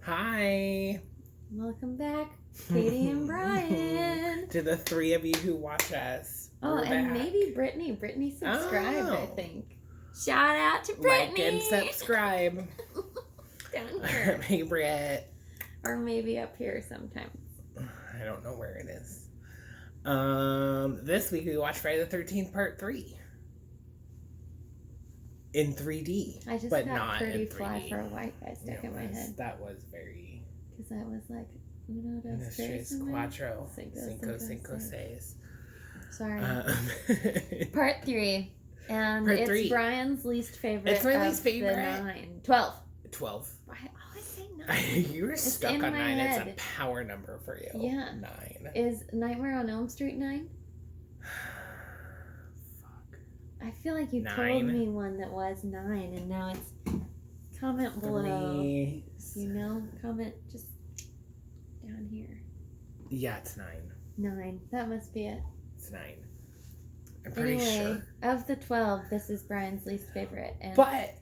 Hi. Welcome back, Katie and Brian. To the three of you who watch us. Oh, and maybe Brittany. Brittany subscribed, I think. Shout out to Brittany. Like and subscribe. Down here. Hey, Britt. Or maybe up here sometimes. I don't know where it is. This week we watched Friday the 13th Part 3. In 3D. I just but got not Pretty in 3D. Fly for a White Guy stuck in my head. That was very... Because I was like, uno, dos, tres, cuatro, cinco, seis. Sorry. Part 3. And Part it's 3. Brian's least favorite. It's my least favorite. The 9. 12. 12. I always say 9. You were stuck on 9. Head. It's a power number for you. Yeah. 9. Is Nightmare on Elm Street 9? Fuck. I feel like you 9. told me one that was 9, and now it's comment below. 3. You know, comment just down here. Yeah, it's 9. 9. That must be it. It's 9. I'm pretty sure. Of the 12, this is Brian's least favorite. But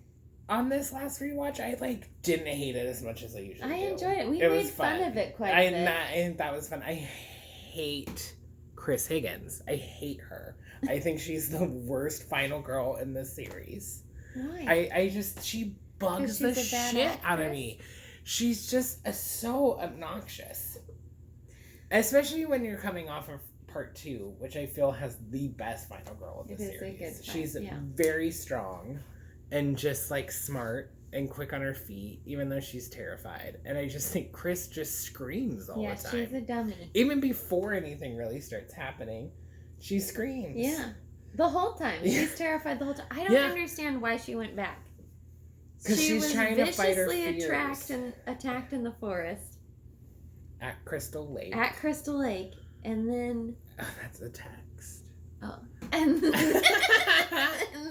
on this last rewatch, I didn't hate it as much as I usually do. I enjoyed it. We made fun of it quite a bit. And that was fun. I hate Chris Higgins. I hate her. I think she's the worst final girl in this series. Why? She bugs the shit out of me. She's just so obnoxious. Especially when you're coming off of Part 2, which I feel has the best final girl of the series. She's very strong and just smart and quick on her feet, even though she's terrified. And I just think Chris just screams all the time. Yeah, she's a dummy. Even before anything really starts happening, she screams. Yeah. The whole time. She's terrified the whole time. I don't understand why she went back. Because she's trying to fight her fears. She was viciously attacked in the forest. At Crystal Lake. And then... Oh, that's a text. Oh. And then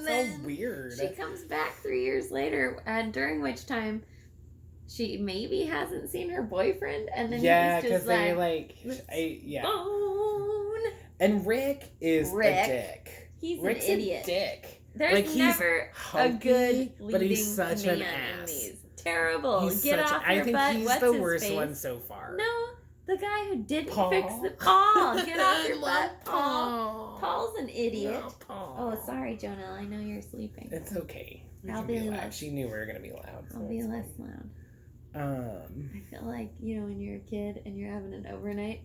so weird. She comes back 3 years later, and during which time she maybe hasn't seen her boyfriend, and then he's just bone. And Rick is a dick. He's Rick's an idiot. A dick. There's never a good leading but he's such man an ass. in these. Terrible. He's Get off your butt. I think he's What's the his worst face? one so far. No, the guy who didn't fix the Paul. Get off your butt, Paul. Paul's an idiot. No, Paul. Oh, sorry, Jonah. I know you're sleeping. It's okay. I'll be loud. She knew we were gonna be loud. I'll be less loud. I feel like, when you're a kid and you're having an overnight.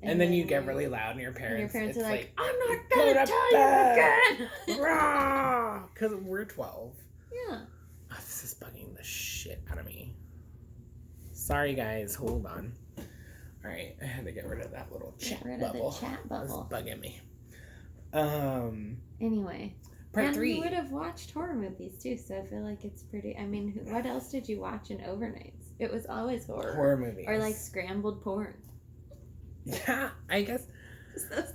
And then you get really loud and your parents are like, I'm not go gonna to tell bed. you again. Because we're 12. Yeah. Oh, this is bugging the shit out of me. Sorry, guys. Hold on. All right, I had to get rid of that little chat bubble. It was bugging me. Anyway. Part 3. You would have watched horror movies too, so I feel like it's pretty. I mean, what else did you watch in overnights? It was always horror. Horror movies. Or scrambled porn. Yeah, I guess.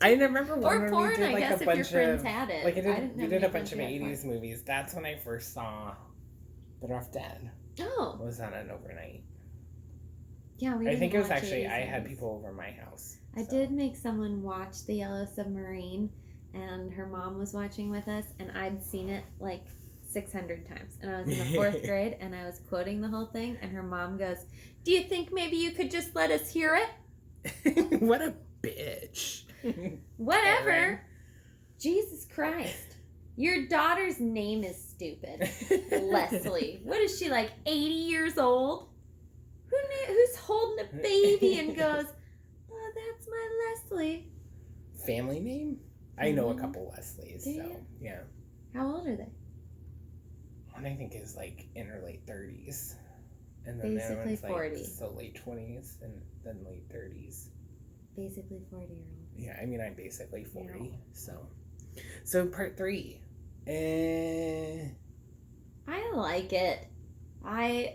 I remember when porn, we did I guess, a bunch if your friends of had it. we did a bunch of 80s movies. That's when I first saw Better Off Dead. Oh. Was on an overnight. Yeah, I think it was actually I had people over my house. I did make someone watch The Yellow Submarine, and her mom was watching with us, and I'd seen it 600 times. And I was in the 4th grade, and I was quoting the whole thing, and her mom goes, "Do you think maybe you could just let us hear it?" What a bitch. Whatever. Karen. Jesus Christ. Your daughter's name is stupid. Leslie. What is she, 80 years old? Who's holding a baby and goes, "Oh, that's my Leslie"? Family name? I know a couple Leslies, yeah. How old are they? One I think is in her late 30s. And then basically the other one's 40. So late 20s and then late 30s. Basically 40-year-olds. Yeah, I mean, I'm basically 40, So Part 3. I like it.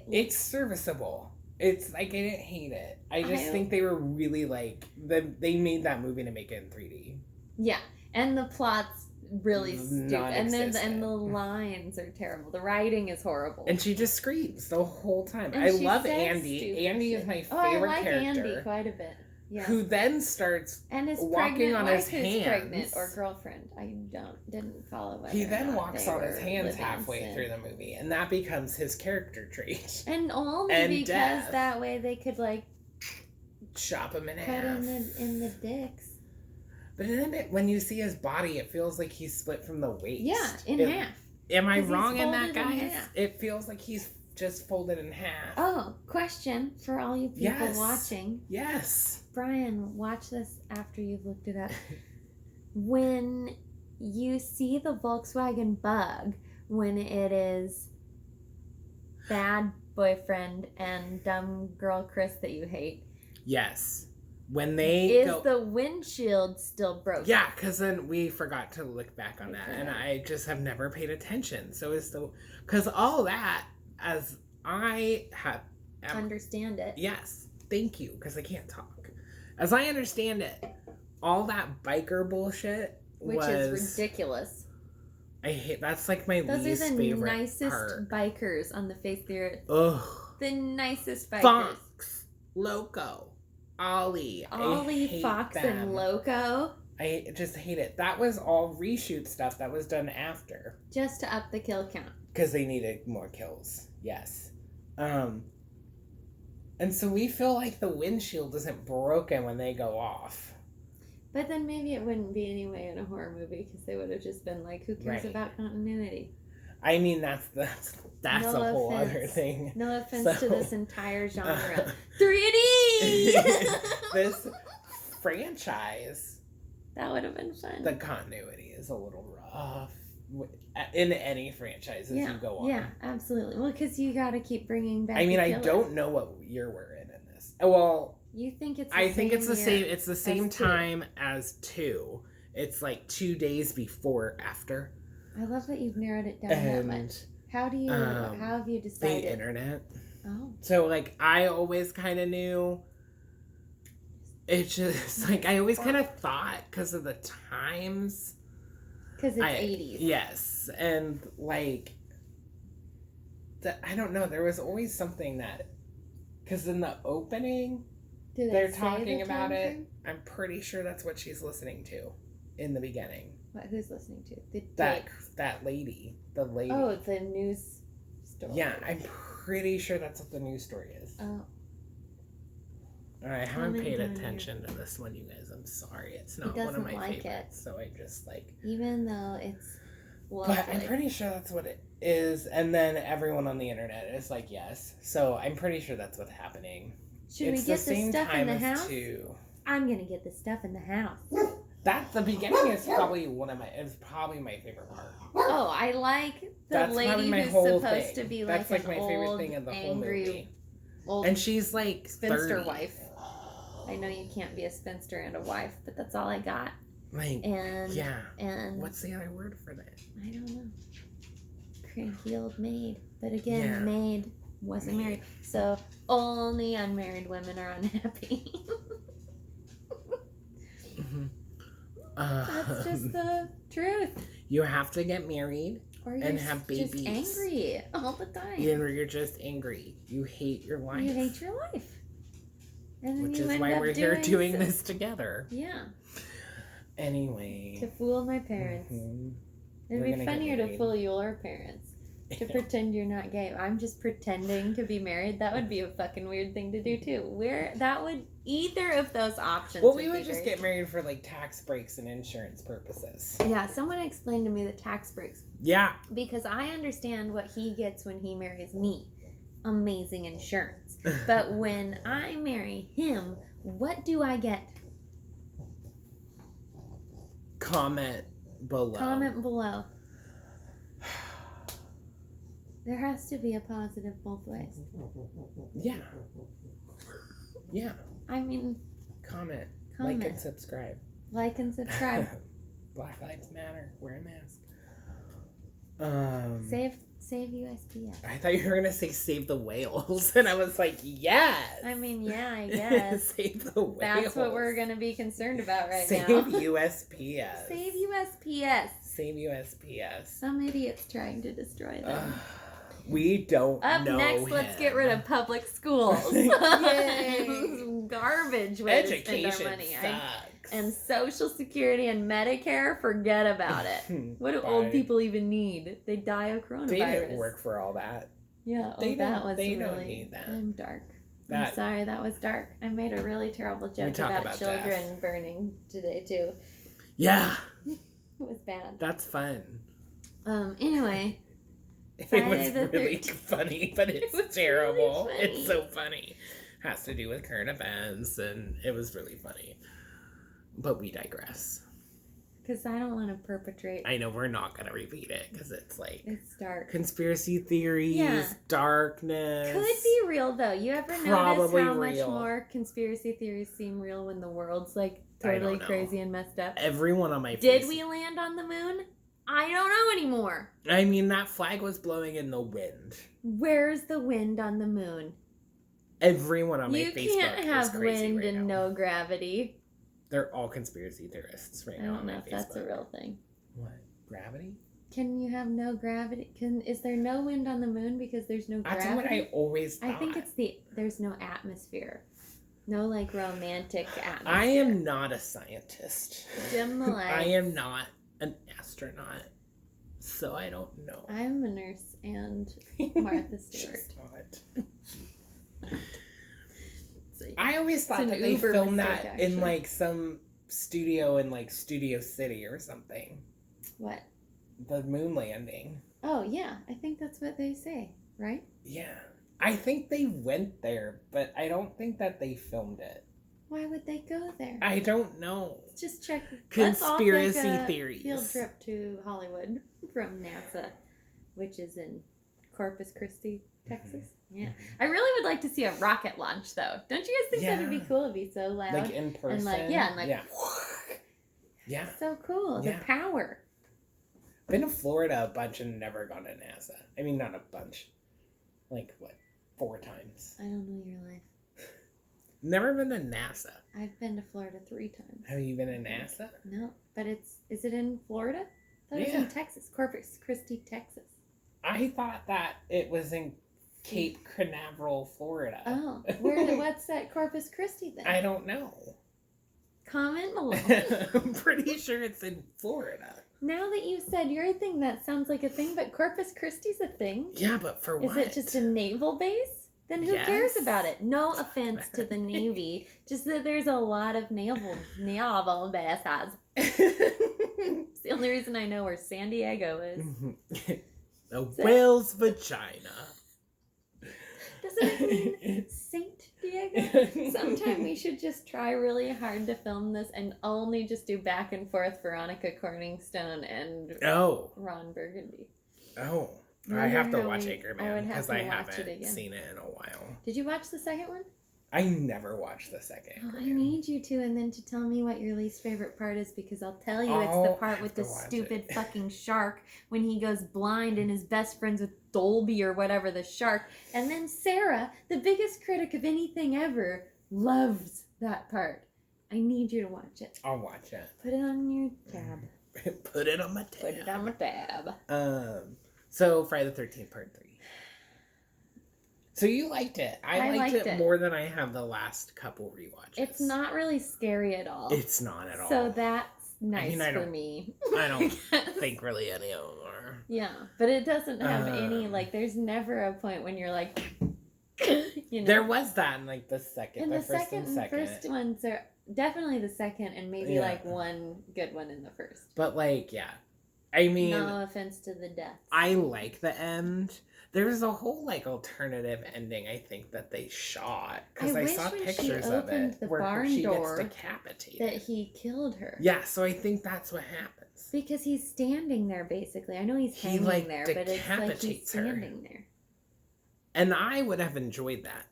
It's serviceable. It's I didn't hate it. I just think they were really they made that movie to make it in 3D. Yeah, and the plot's really stupid, and the lines are terrible. The writing is horrible, and she just screams the whole time. I love Andy. Andy is my favorite character. I like Andy quite a bit. Yeah. who then starts and his walking on his hands. Pregnant or girlfriend. I didn't follow it. He then walks on his hands halfway through the movie, and that becomes his character trait. And only and because death. that way they could like chop him in cut half. in the dicks. But then when you see his body, it feels like he's split from the waist. Yeah, in half. Am I 'Cause wrong he's in that, folded in guys? half. It feels like he's just folded in half. Oh, question for all you people Yes. watching. Yes. Brian, watch this after you've looked it up. When you see the Volkswagen Bug, when it is bad boyfriend and dumb girl Chris that you hate, Yes. When they is the windshield still broken? Yeah, because then we forgot to look back on that, and I just have never paid attention. So it's the because all that, as I have Understand it. Yes, thank you, because I can't talk. As I understand it, all that biker bullshit Which is ridiculous. I hate. That's like my Those least are the favorite nicest part. bikers on the face of the earth. Ugh. The nicest bikers. Fox, Loco, Ollie, Fox, and Loco. I just hate it. That was all reshoot stuff that was done after. Just to up the kill count. Because they needed more kills. Yes. And so we feel like the windshield isn't broken when they go off. But then maybe it wouldn't be anyway in a horror movie because they would have just been like, who cares about continuity? I mean, that's No a whole offense. other thing. No offense to this entire genre. 3D! This franchise, that would have been fun. the continuity is a little rough in any franchise as you go on. Yeah, absolutely. Well, because you got to keep bringing back. I mean, the I killer. don't know what year we're in this. Well, you think it's? I think it's the same. year It's the same as time as 2. It's like 2 days before after. I love that you've narrowed it down that much. How do you? How have you decided? The internet. Oh. So like I always kind of knew. It's just like I always kind of thought because of the times. Because it's 80s. Yes, and like. I don't know. There was always something that, because in the opening, they're talking about it. Frame? I'm pretty sure that's what she's listening to, in the beginning. What? Who's listening to That lady, the lady. Oh, the news story. Yeah, I'm pretty sure that's what the news story is. Oh. I haven't paid attention to this one, you guys. I'm sorry. It's not one of my favorites. So I just like. Even though it's. Lovely. But I'm pretty sure that's what it is. And then everyone on the internet is like, yes. So I'm pretty sure that's what's happening. Should we get the stuff in the house? I'm going to get the stuff in the house. The beginning is probably probably my favorite part. Oh, I like the lady who's supposed to be like that's like an my favorite old, thing in the whole angry, movie. And she's like spinster 30. wife. I know you can't be a spinster and a wife, but that's all I got. Like, and yeah. And what's the other word for that? I don't know. Cranky old maid. But again, maid wasn't married. So only unmarried women are unhappy. That's just the truth. You have to get married and have babies. Just angry all the time. You're just angry. You hate your life. You hate your life. And then which you is why we're here doing this together. Yeah. Anyway. To fool my parents. Mm-hmm. It'd be funnier to fool your parents. To pretend you're not gay. I'm just pretending to be married. That would be a fucking weird thing to do too. Either of those options. Well, we would just get married for like tax breaks and insurance purposes. Yeah, someone explained to me the tax breaks. Yeah. Because I understand what he gets when he marries me. Amazing insurance. But when I marry him, what do I get? Comment below. There has to be a positive both ways. Yeah. Yeah. I mean... Comment. Like and subscribe. Like and subscribe. Black Lives Matter. Wear a mask. Save USPS. I thought you were going to say save the whales. And I was like, yes. I mean, yeah, I guess. Save the whales. That's what we're going to be concerned about now. Save USPS. Save USPS. Save USPS. Some idiot's trying to destroy them. We don't know. Up next, let's get rid of public schools. Yay! garbage way to spend our Education money. sucks. And Social Security and Medicare, forget about it. What do old people even need? They die of coronavirus. They didn't work for all that. Yeah, they don't need that. I'm dark. I'm sorry, that was dark. I made a really terrible joke about children burning today, too. Yeah. It was bad. That's fun. Anyway. It was really funny, but it's terrible. Really it's so funny. Has to do with current events, and it was really funny. But we digress. Because I don't want to perpetrate. I know we're not going to repeat it, because it's like... It's dark. Conspiracy theories, darkness. Could be real, though. You ever notice how much more conspiracy theories seem real when the world's, like, totally crazy and messed up? Everyone on my face... Did we land on the moon? I don't know anymore. I mean, that flag was blowing in the wind. Where's the wind on the moon? Everyone on my Facebook You can't have wind and no gravity. They're all conspiracy theorists right now. I don't know if that's a real thing. What? Gravity? Can you have no gravity? Is there no wind on the moon because there's no gravity? That's what I always thought. I think it's there's no atmosphere. No, like, romantic atmosphere. I am not a scientist. Dim the lights. I am not an astronaut, so I don't know. I'm a nurse and Martha Stewart. I always thought that they filmed that actually. In like some studio in like Studio City or something. What? The moon landing. Oh yeah, I think that's what they say, right? Yeah, I think they went there, but I don't think that they filmed it. Why would they go there? I don't know. Just check. Conspiracy theories. Field trip to Hollywood from NASA, which is in Corpus Christi, Texas. Mm-hmm. Yeah. I really would like to see a rocket launch, though. Don't you guys think that'd be cool? It'd be so loud. Like in person? And yeah. So cool. Yeah. The power. Been to Florida a bunch and never gone to NASA. I mean, not a bunch. Like, what, 4 times? I don't know your life. Never been to NASA. I've been to Florida 3 times. Have you been to NASA? No, but is it in Florida? I thought it was in Texas, Corpus Christi, Texas. I thought that it was in Cape Canaveral, Florida. Oh, what's that Corpus Christi then? I don't know. Comment below. I'm pretty sure it's in Florida. Now that you said your thing, that sounds like a thing, but Corpus Christi's a thing? Yeah, but for what? Is it just a naval base? Then who cares about it? No offense to the Navy, just that there's a lot of naval bases. It's the only reason I know where San Diego is. A whale's vagina. Doesn't it mean Saint Diego? Sometime we should just try really hard to film this and only just do back and forth Veronica Corningstone and Ron Burgundy. Oh. I have to watch Anchorman because I haven't seen it in a while. Did you watch the second one? I never watched the second. Oh, I need you to, and then to tell me what your least favorite part is, because I'll tell you it's the part with the stupid fucking shark when he goes blind and is best friends with Dolby or whatever, the shark. And then Sarah, the biggest critic of anything ever, loves that part. I need you to watch it. I'll watch it. Put it on your tab. Put it on my tab. Put it on my tab. So, Friday the 13th, part 3. So you liked it. I liked it more than I have the last couple rewatches. It's not really scary at all. It's not at all. So that's nice for me. I don't think really any of them are. Yeah, but it doesn't have any, like, there's never a point when you're like, you know. There was that in, like, the second. And the first ones are definitely the second and maybe, like, one good one in the first. But, like, yeah. I mean, no offense to the deaths. I like the end. There's a whole like alternative ending I think that they shot because I saw pictures of it where she gets decapitated. That he killed her. Yeah, so I think that's what happens. Because he's standing there basically. I know he's hanging there, but it's like he's standing there. And I would have enjoyed that.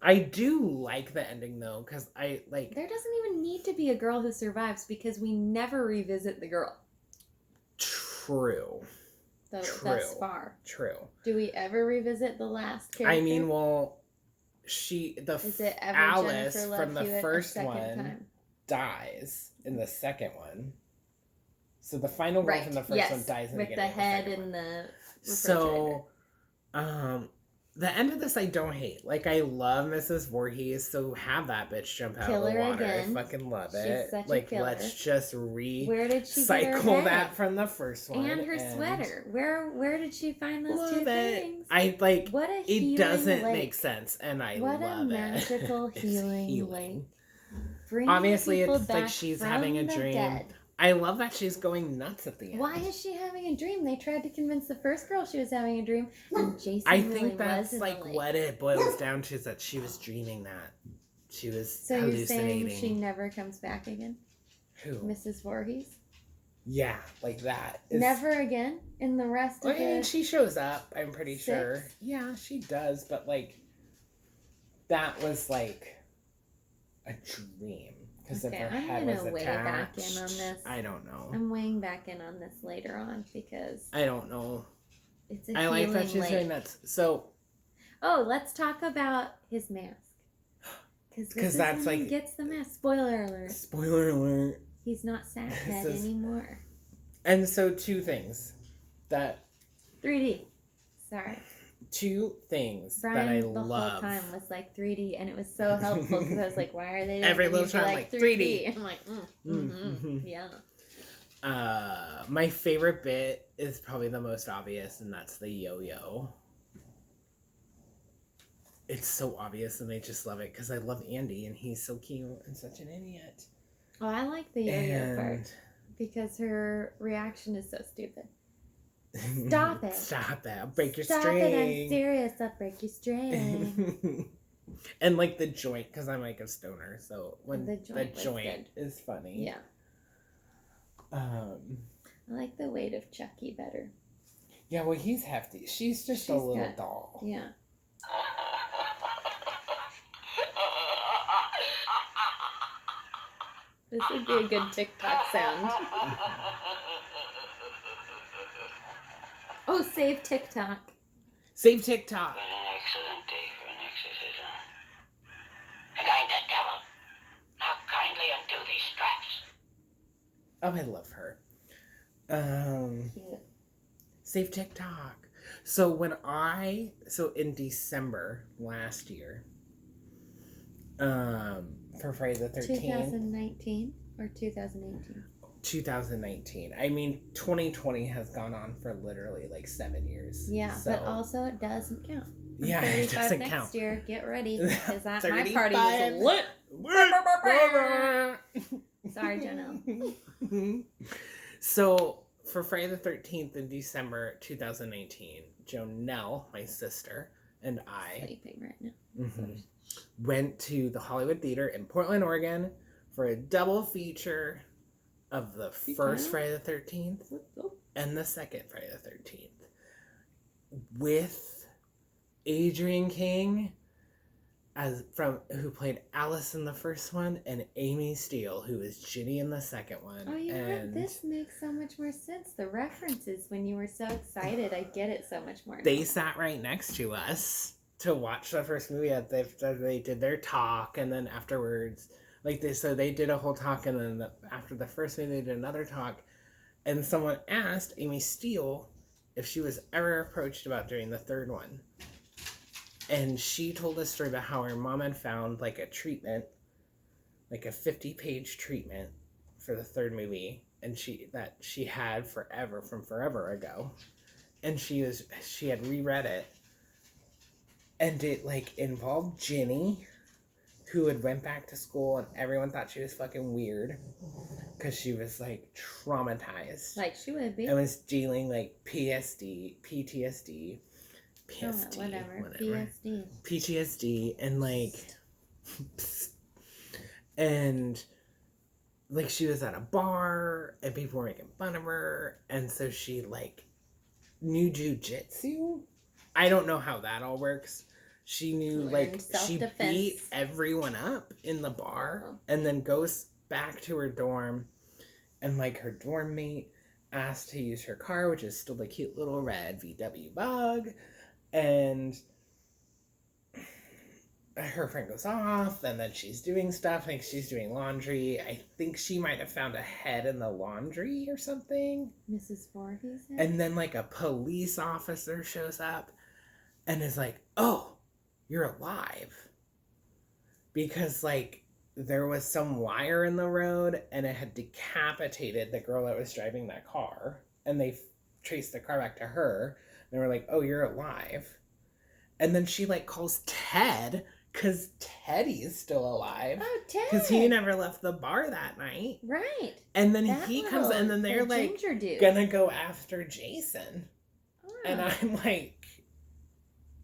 I do like the ending though, because I like. There doesn't even need to be a girl who survives because we never revisit the girl. True. Thus far. True. Do we ever revisit the last character? I mean, well, Alice from the first one dies in the second one. So the final girl from the first one dies in the beginning. With the head in the refrigerator. So, The end of this I don't hate. Like, I love Mrs. Voorhees, so have that bitch jump out Kill of the her water. again. I fucking love She's it. such a Like, killer. let's just Where did she get her cycle head? that from the first one. And her sweater. Where did she find those Love two it. things? I like What a it healing doesn't lake. make sense, and I What love a it. magical It's healing lake. Bringing Obviously, people it's like back she's from having a the dream. dead. I love that she's going nuts at the end. Why is she having a dream? They tried to convince the first girl she was having a dream, and Jason I really think that's was in like the lake. what it boils down to, is that she was dreaming that. She was So you're hallucinating. saying she never comes back again? Who? Mrs. Voorhees? Yeah, like that. Never again in the rest of I mean, the... she shows up, I'm pretty Six? sure. Yeah, she does, but like, that was like a dream. Because Okay, if her I'm head was gonna weigh attached. back in on this. I don't know. I'm weighing back in on this later on because I don't know. it's a I like that she's lake. doing that. So, Oh, let's talk about his mask. Because that's when he like- gets the mask. Spoiler alert. spoiler alert. He's not Sackhead This is- anymore. And so, two things that 3D. Sorry. that I Brian the love. whole time was like 3D, and it was so helpful because I was like, why are they Every doing little these time, like, 3D. I'm like, yeah. My favorite bit is probably the most obvious, and that's the yo-yo. It's so obvious, and they just love it because I love Andy, and he's so cute and such an idiot. Oh, I like the yo-yo part And because her reaction is so stupid. Stop it. Stop it! I'll break your Stop string. it, I'm serious. I'll break your string. And like the joint, because I'm like a stoner, so when The the joint was joint is funny. Yeah. I like the weight of Chucky better. Yeah, well, he's hefty. She's just a She's little got- doll. Yeah. This would be a good TikTok sound. Oh, save TikTok. Save TikTok. What an excellent day for an exorcism. And I'm the devil. Now kindly undo these straps. Oh, I love her. Cute. Save TikTok. So in December last year, for Friday the 13th, 2019 or 2018? 2019. I mean, 2020 has gone on for literally like 7 years. Yeah, So, but also it doesn't count. I'm yeah, it 35 doesn't next count. year. Get ready because my party 35. was lit. Sorry, Janelle. So for Friday the 13th in December 2019, Jonelle, my sister, and I Sleeping right now. went to the Hollywood Theater in Portland, Oregon for a double feature of the first Friday the 13th and the second Friday the 13th with Adrienne King who played Alice in the first one, and Amy Steele, who was Ginny in the second one. Oh, you know what? and This makes so much more sense. The references when you were so excited, I get it so much more. they now. sat right next to us to watch the first movie. They did their talk, and then afterwards, they did a whole talk, and then after the first movie, they did another talk, and someone asked Amy Steele if she was ever approached about doing the third one. And she told a story about how her mom had found like a treatment, like a 50-page treatment for the third movie, and she had from forever ago, and she had reread it, and it like involved Ginny, who had went back to school, and everyone thought she was fucking weird because she was like traumatized, Like she would be. and was dealing like PTSD, whatever. PTSD, and like, and like she was at a bar and people were making fun of her, and so she like knew jujitsu. I don't know how that all works. She knew like she self-defense. beat everyone up in the bar, and then goes back to her dorm, and like her dorm mate asked to use her car, which is still a cute little red VW Bug. And her friend goes off, and then she's doing stuff. I think she's doing laundry. I think she might have found a head in the laundry or something. Mrs. Voorhees. And then like a police officer shows up, and is like, oh, you're alive. Because, like, there was some wire in the road, and it had decapitated the girl that was driving that car. And they traced the car back to her. And they were like, oh, you're alive. And then she, like, calls Ted, because Teddy's still alive. Oh, Ted. Because he never left the bar that night. Right. And then That he comes, and then they're, the like, ginger dude. gonna go after Jason. Oh. And I'm like,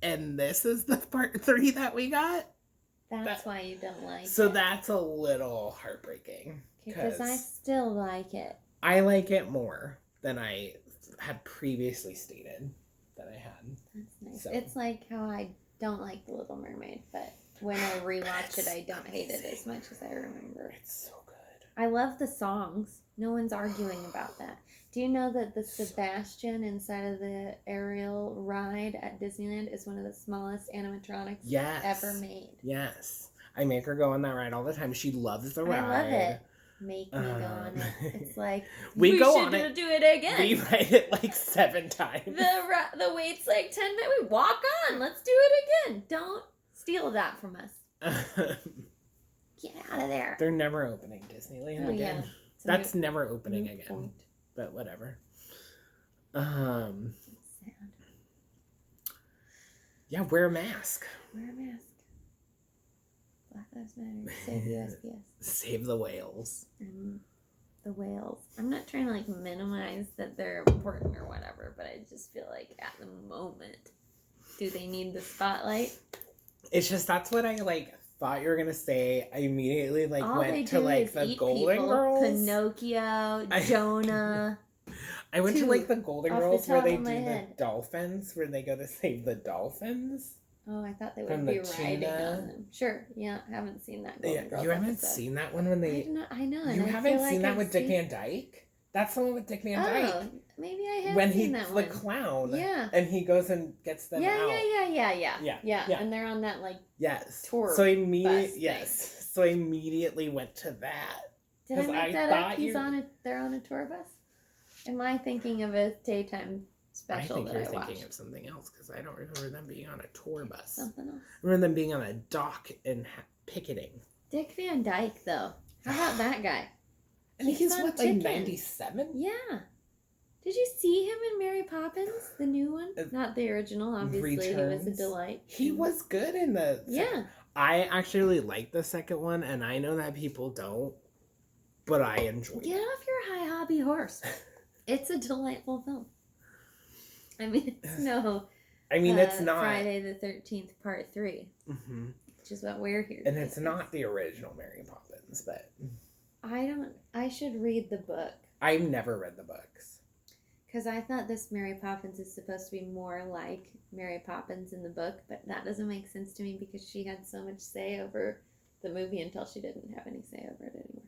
and this is the part 3 that we got? That's why you don't like So it. that's a little heartbreaking. Because I still like it. I like it more than I had previously stated that I had. That's nice. So. It's like how I don't like The Little Mermaid, but when I rewatch it, I don't hate it as much as I remember. It's so good. I love the songs. No one's arguing about that. Do you know that the Sebastian inside of the Ariel ride at Disneyland is one of the smallest animatronics ever made? Yes. I make her go on that ride all the time. She loves the ride. I love it. Make me go on it. It's like, we go on should it. do it again. We ride it like 7 times. The wait's like 10 minutes. We walk on. Let's do it again. Don't steal that from us. Get out of there. They're never opening Disneyland again. Yeah. That's never opening again. Point. But whatever. Sad. Yeah, wear a mask. Wear a mask. Black Lives Matter. Save USPS. Save the whales. And the whales. I'm not trying to like minimize that they're important or whatever, but I just feel like at the moment, do they need the spotlight? It's just that's what I like thought you were gonna say. I immediately like All they went do to like is the eat Golden people. Girls. Pinocchio, Jonah. I went to Two like the Golden off the Girls where top they of do my the head. dolphins, where they go to save the dolphins. Oh, I thought they From would be the riding tuna. on them. Sure, yeah, I haven't seen that. Golden Yeah, Girls you haven't episode. seen that one when they. I know. And You I haven't feel seen like that I've with Dick seen- Van Dyke? That's the one with Dick Van Oh, Dyke. maybe I have When seen he's that the one. clown. Yeah. And he goes and gets them out. Yeah. Yeah. And they're on that like Yes. tour So bus immediately, thing. yes. So I immediately went to that. Did I 'Cause I make that thought up? He's you- on a. They're on a tour bus. Am I thinking of a daytime special I think that you're I thinking watched? of something else because I don't remember them being on a tour bus. Something else. I remember them being on a dock and picketing. Dick Van Dyke, though. How about that guy? And He's he's on what, like Chicken. 97? Yeah. Did you see him in Mary Poppins, the new one? Not the original, obviously. He was a Returns. delight. He was good in the. Yeah. I actually like the second one, and I know that people don't, but I enjoy Get it. off your high hobby horse. It's a delightful film. I mean, it's no. I mean, it's not. Friday the 13th, Part 3, Mhm. which is what we're here. And to it's discuss. not the original Mary Poppins, but I should read the book. I've never read the books. Because I thought this Mary Poppins is supposed to be more like Mary Poppins in the book, but that doesn't make sense to me because she had so much say over the movie until she didn't have any say over it anymore.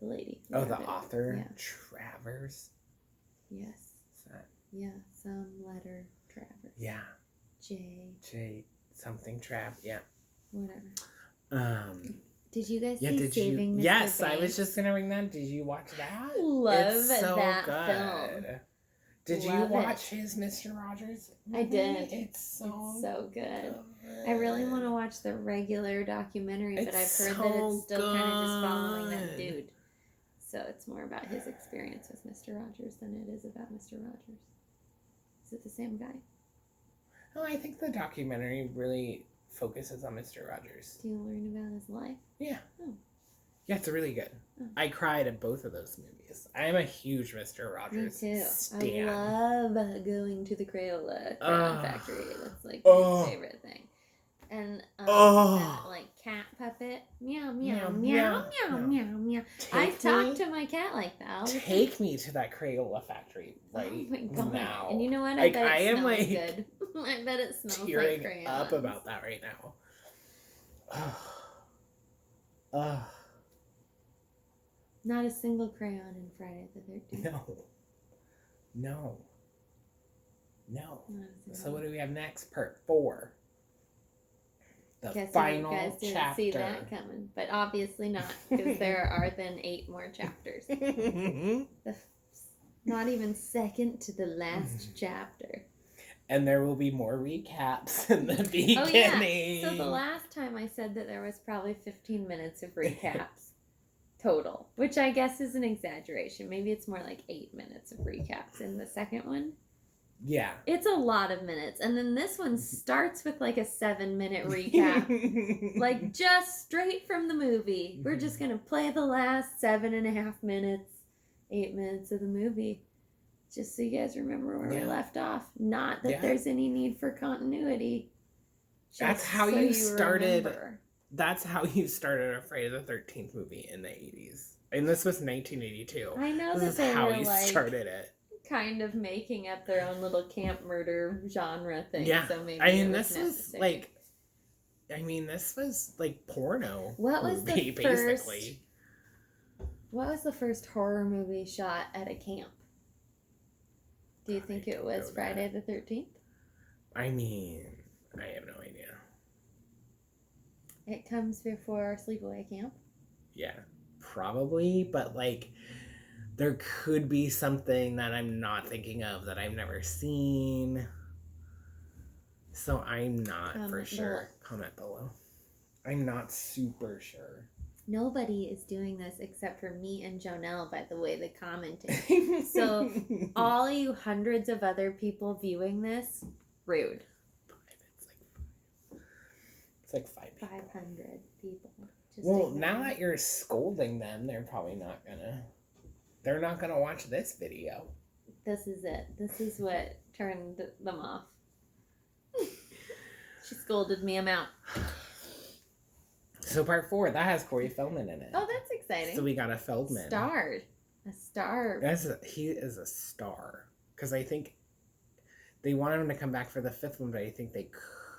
The lady. Oh, who the wrote it. author, Yeah. Travers. Yes. Is that- Yeah, some letter Travers. Yeah, J. something Trav. Yeah. Whatever. Did you guys Yeah. see Did Saving you? Mr. Yes, I Banks? was just gonna bring that. Did you watch that? I love It's so that good. film. Did you Love watch it. his Mr. Rogers? I did. Movie? It's so It's so good. I really want to watch the regular documentary, but I've It's heard that so it's still kind of just following that good. dude. So it's more about his experience with Mr. Rogers than it is about Mr. Rogers. Is it the same guy? Oh, I think the documentary really focuses on Mr. Rogers. Do you learn about his life? Yeah. Oh. Yeah, it's really good. Oh. I cried at both of those movies. I am a huge Mr. Me Rogers too. stan. I love going to the Crayola factory. That's like Oh. my favorite thing. And Oh. that like cat puppet. Meow meow Meow, meow meow, meow meow meow. I Take talk me- to my cat like that. all the time. Take me to that Crayola factory right Oh my God. now. And you know what? I Like, bet it I am, smells like, good. I bet it smells tearing like crayons. up about that right now. Not a single crayon in Friday the 13th. No. Not a single. So what do we have next? Part 4. The Guess final you guys didn't chapter. see that coming, but obviously not, because there are then 8 more chapters. Not even second to the last chapter. And there will be more recaps in the beginning. Oh, yeah. So the last time I said that there was probably 15 minutes of recaps total, which I guess is an exaggeration. Maybe it's more like 8 minutes of recaps in the second one. Yeah. It's a lot of minutes. And then this one starts with like a 7-minute recap. Like just straight from the movie. We're just going to play the last 7.5 minutes, 8 minutes of the movie. Just so you guys remember where we left off. Not that there's any need for continuity. That's how so you started. Remember. That's how you started a Friday the 13th movie in the 80s. And this was 1982. I know this that is they how were you started it. Kind of making up their own little camp murder genre thing. Yeah. So maybe I mean, this was like, this was like porno. What was movie, the first, basically? What was the first horror movie shot at a camp? Do you think it was Friday the 13th? I mean, I have no idea. It comes before Sleepaway Camp? Yeah, probably, but like, there could be something that I'm not thinking of that I've never seen. So I'm not for sure. Comment below. I'm not super sure. Nobody is doing this except for me and Jonelle, by the way they commented. So all you hundreds of other people viewing this, rude. It's like 5 people. 500 people. Well, now that you're scolding them, they're not gonna watch this video. This is it. This is what turned them off. She scolded me. I'm out. So part 4, that has Corey Feldman in it. Oh, that's exciting. So we got a Feldman. A star. He is a star. Because I think they wanted him to come back for the 5th one, but I think they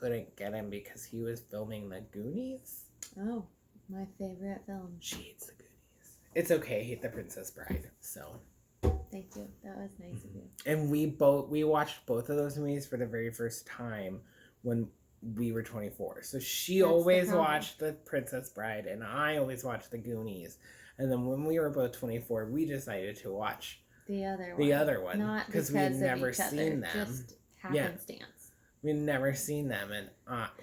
couldn't get him because he was filming The Goonies. Oh, my favorite film. She hates The Goonies. It's okay. I hate The Princess Bride. So. Thank you. That was nice of you. And we watched both of those movies for the very first time when we were 24. So she always watched The Princess Bride and I always watched The Goonies. And then when we were both 24, we decided to watch the other one. Not because we had never seen them. Just happenstance. We'd never seen them and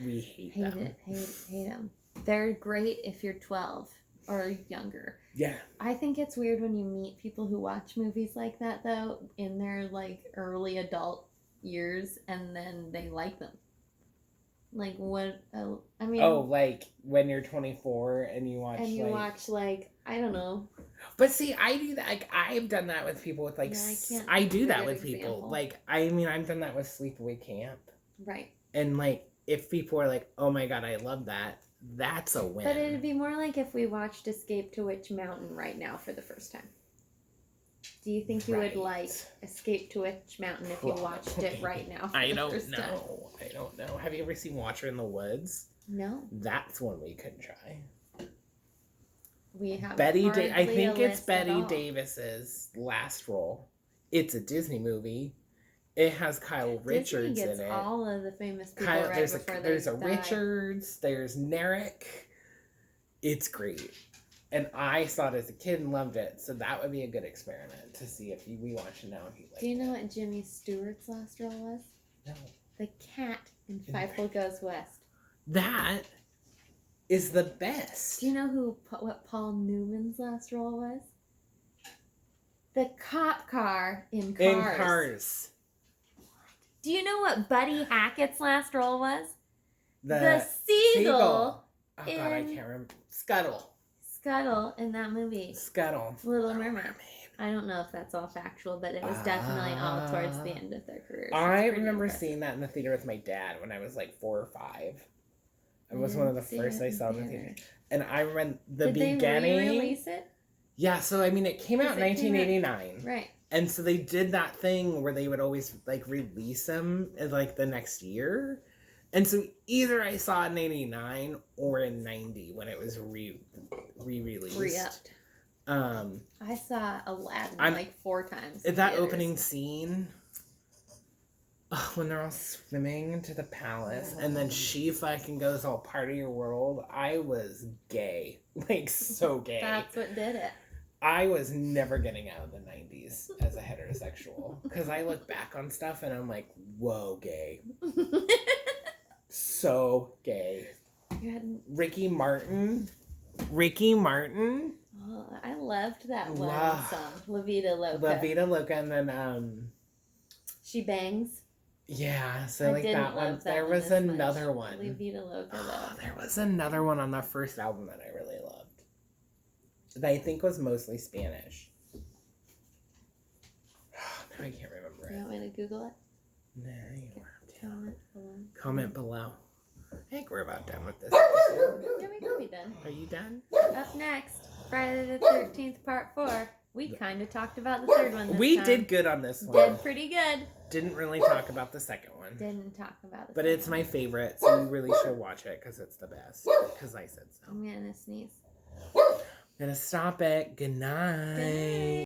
we hate them. Hate them. They're great if you're 12 or younger. Yeah. I think it's weird when you meet people who watch movies like that though in their like early adult years and then they like them. Like what? I mean. Oh, like when you're 24 and you watch. And you watch like I don't know. But see, I do that. Like I've done that with people with like. Yeah, I do that with people. Like I mean, I've done that with Sleepaway Camp. Right. And like, if people are like, "Oh my god, I love that," that's a win. But it'd be more like if we watched Escape to Witch Mountain right now for the first time. Do you think you would like Escape to Witch Mountain if you watched it right now? I don't know. I don't know. Have you ever seen Watcher in the Woods? No. That's one we could try. We have I think it's Betty Davis's last role. It's a Disney movie. It has Kyle Richards in it. All of the famous people there's a Richards. There's Narek. It's great. And I saw it as a kid and loved it, so that would be a good experiment to see if we watch it now and he liked it. Do you know what Jimmy Stewart's last role was? No. The cat in Fievel Goes West. That is the best. Do you know what Paul Newman's last role was? The cop car in Cars. In Cars. Do you know what Buddy Hackett's last role was? The seagull. Oh god, I can't remember. Scuttle in that movie. Little Mermaid. I don't know if that's all factual, but it was definitely all towards the end of their careers. I remember seeing that in the theater with my dad when I was like 4 or 5. It was one of the first I saw in the theater. And I remember the beginning. Did they re-release it? Yeah, so I mean it came out in 1989. Right. And so they did that thing where they would always like release them in like the next year. And so either I saw it in 89 or in 90 when it was re-released. Re-upped. I saw Aladdin like 4 times. That opening scene when they're all swimming into the palace and then she fucking goes all part of your world. I was gay. Like so gay. That's what did it. I was never getting out of the 90s as a heterosexual because I look back on stuff and I'm like, whoa, gay. So gay. Ricky Martin. Oh, I loved that one song, La Vida Loca. La Vida Loca, and then She Bangs. Yeah, so like that one. There was another one. La Vida Loca, though. There was another one on the first album that I really loved. That I think was mostly Spanish. Now I can't remember it. You want me to Google it? No, you don't have to. Comment below. Comment below. I think we're about done with this. Yeah, we could be done. Are you done? Up next, Friday the 13th, part 4. We kind of talked about the third one this We time. did good on this one. Did pretty good. Didn't really talk about the second one. Didn't talk about it. But it's my favorite, so you really should watch it because it's the best. Because I said so. I'm gonna sneeze. Gonna stop it. Good night. Good night.